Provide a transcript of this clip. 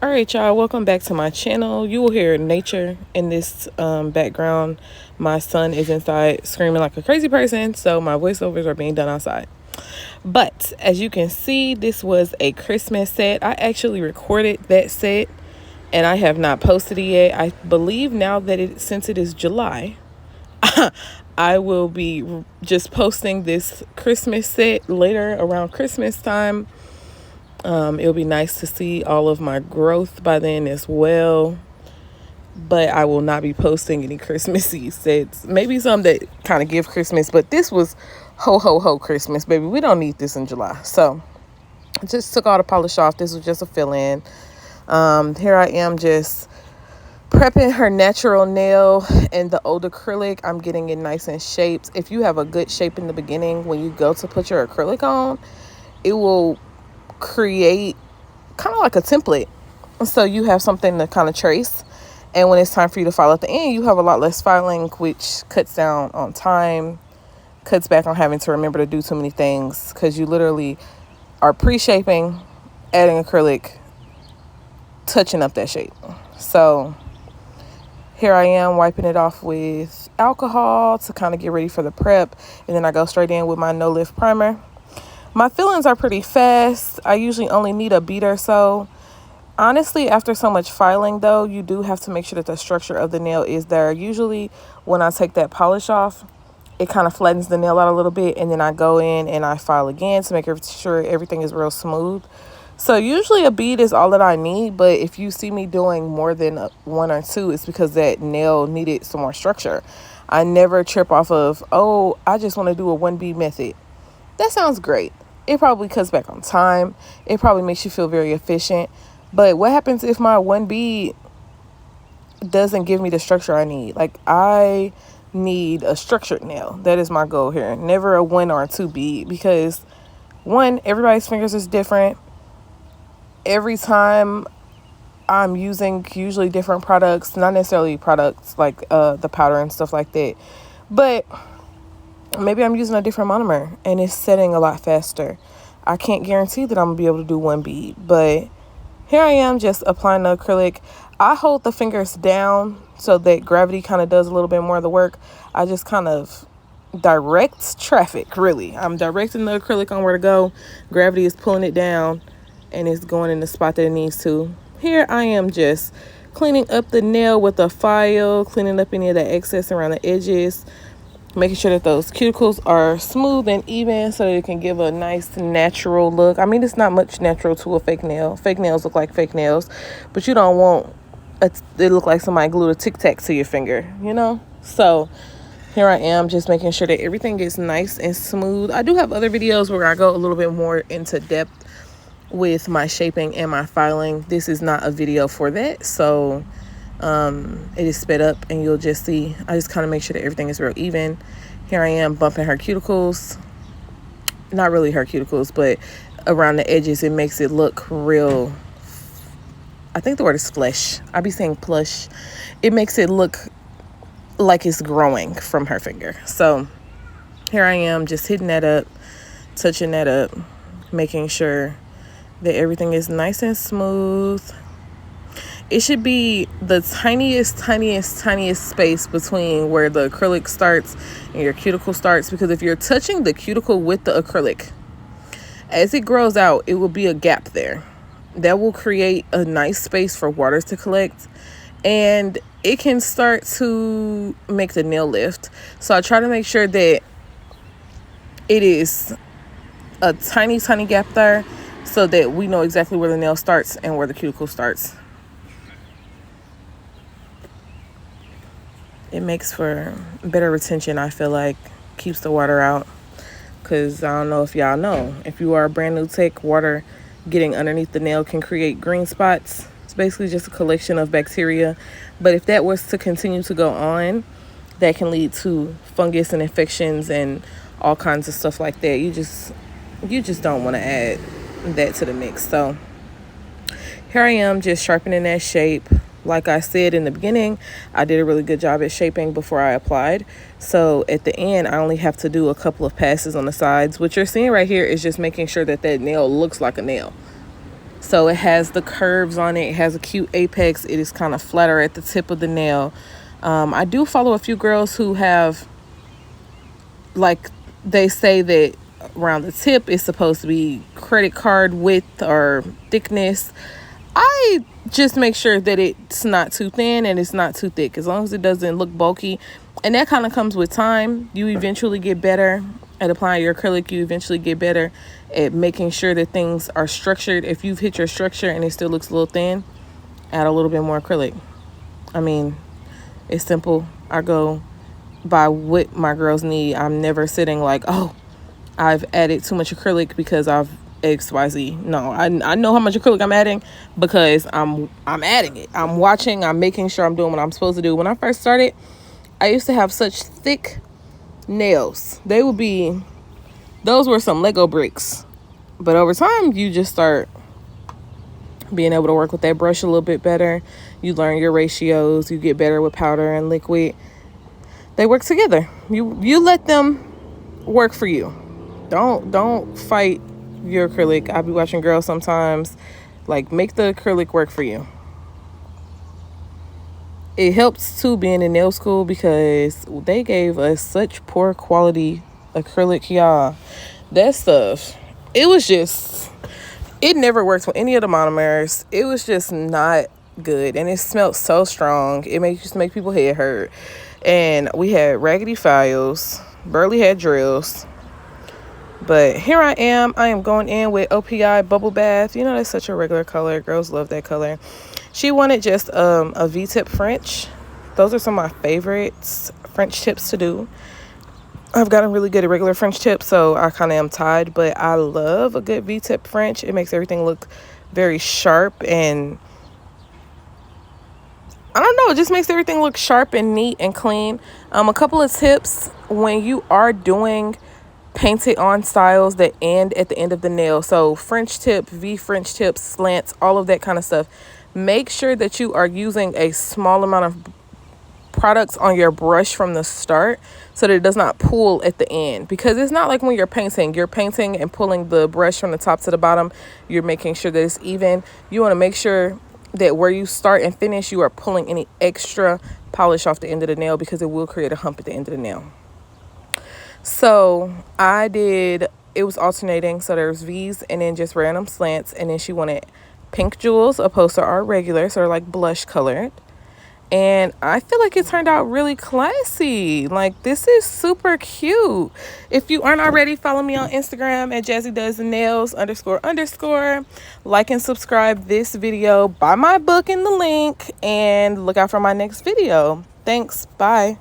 All right, y'all, welcome back to my channel. You will hear nature in this background. My son is inside screaming like a crazy person, so my voiceovers are being done outside. But as you can see, this was a Christmas set. I actually recorded that set and I have not posted it yet. I believe now that since it is July, I will be just posting this Christmas set later around Christmas time. It'll be nice to see all of my growth by then as well. But I will not be posting any Christmassy sets. Maybe some that kind of give Christmas, but this was ho ho ho Christmas, baby. We don't need this in July. So I just took all the polish off. This was just a fill-in. Here I am just prepping her natural nail and the old acrylic. I'm getting it nice and shaped. If you have a good shape in the beginning, when you go to put your acrylic on, it will create kind of like a template, so you have something to kind of trace, and when it's time for you to file at the end, you have a lot less filing, which cuts down on time, cuts back on having to remember to do too many things, because you literally are pre-shaping, adding acrylic, touching up that shape. So here I am wiping it off with alcohol to kind of get ready for the prep, and then I go straight in with my no lift primer. My fillings are pretty fast. I usually only need a bead or so. Honestly, after so much filing, though, you do have to make sure that the structure of the nail is there. Usually, when I take that polish off, it kind of flattens the nail out a little bit, and then I go in and I file again to make sure everything is real smooth. So usually a bead is all that I need, but if you see me doing more than one or two, it's because that nail needed some more structure. I never trip off of, oh, I just want to do a one bead method. That sounds great. It probably cuts back on time. It probably makes you feel very efficient. But what happens if my one bead doesn't give me the structure I need? Like, I need a structured nail. That is my goal here. Never a one or a two bead, because one, everybody's fingers is different. Every time I'm using usually different products, not necessarily products like the powder and stuff like that, but maybe I'm using a different monomer and it's setting a lot faster. I can't guarantee that I'm gonna be able to do one bead, but here I am just applying the acrylic. I hold the fingers down so that gravity kind of does a little bit more of the work. I just kind of direct traffic, really. I'm directing the acrylic on where to go. Gravity is pulling it down and it's going in the spot that it needs to. Here I am just cleaning up the nail with a file, cleaning up any of the excess around the edges, making sure that those cuticles are smooth and even so that it can give a nice natural look. I mean, it's not much natural to a fake nail. Fake nails look like fake nails, but you don't want it look like somebody glued a Tic Tac to your finger, you know? So here I am just making sure that everything is nice and smooth. I do have other videos where I go a little bit more into depth with my shaping and my filing. This is not a video for that, so it is sped up and you'll just see. I just kind of make sure that everything is real even. Here I am bumping her cuticles, not really her cuticles, but around the edges. It makes it look real, I think the word is flesh. I be saying plush. It makes it look like it's growing from her finger. So here I am just hitting that up, touching that up, making sure that everything is nice and smooth. It should be the tiniest space between where the acrylic starts and your cuticle starts, because if you're touching the cuticle with the acrylic, as it grows out, it will be a gap there. That will create a nice space for water to collect, and it can start to make the nail lift. So I try to make sure that it is a tiny gap there so that we know exactly where the nail starts and where the cuticle starts. It makes for better retention, I feel like. Keeps the water out. Because I don't know if y'all know, if you are a brand new tech, water getting underneath the nail can create green spots. It's basically just a collection of bacteria. But if that was to continue to go on, that can lead to fungus and infections and all kinds of stuff like that. You just don't want to add that to the mix. So here I am just sharpening that shape. Like I said in the beginning, I did a really good job at shaping before I applied. So at the end, I only have to do a couple of passes on the sides. What you're seeing right here is just making sure that that nail looks like a nail. So it has the curves on it. It has a cute apex. It is kind of flatter at the tip of the nail. I do follow a few girls who have, like, they say that around the tip is supposed to be credit card width or thickness. I just make sure that it's not too thin and it's not too thick, as long as it doesn't look bulky. And that kind of comes with time. You eventually get better at applying your acrylic. You eventually get better at making sure that things are structured. If you've hit your structure and it still looks a little thin, add a little bit more acrylic. I mean, it's simple. I go by what my girls need. I'm never sitting like, oh, I've added too much acrylic because I've XYZ. No, I know how much acrylic I'm adding because I'm adding it. I'm watching, I'm making sure I'm doing what I'm supposed to do. When I first started, I used to have such thick nails. Those were some Lego bricks. But over time, you just start being able to work with that brush a little bit better. You learn your ratios, you get better with powder and liquid. They work together. You let them work for you. Don't fight your acrylic. I be watching girls sometimes, like, make the acrylic work for you. It helps too being in nail school because they gave us such poor quality acrylic, y'all. That stuff, it never worked with any of the monomers. It was just not good, and it smelled so strong. It used to make people's head hurt. And we had raggedy files, barely had drills. But here I am going in with OPI Bubble Bath. You know, that's such a regular color. Girls love that color. She wanted just a V-tip French. Those are some of my favorites French tips to do. I've gotten really good at regular French tips, so I kind of am tied. But I love a good V-tip French. It makes everything look very sharp, and I don't know, it just makes everything look sharp and neat and clean. A couple of tips when you are doing painted on styles that end at the end of the nail. So French tip, V French tips, slants, all of that kind of stuff. Make sure that you are using a small amount of products on your brush from the start so that it does not pull at the end, because it's not like when you're painting and pulling the brush from the top to the bottom. You're making sure that it's even. You want to make sure that where you start and finish, you are pulling any extra polish off the end of the nail, because it will create a hump at the end of the nail. So it was alternating. So there's V's and then just random slants. And then she wanted pink jewels opposed to our regular, so they're like blush colored. And I feel like it turned out really classy. Like, this is super cute. If you aren't already, follow me on Instagram at JazzyDoesTheNails __. Like and subscribe this video. Buy my book in the link and look out for my next video. Thanks. Bye.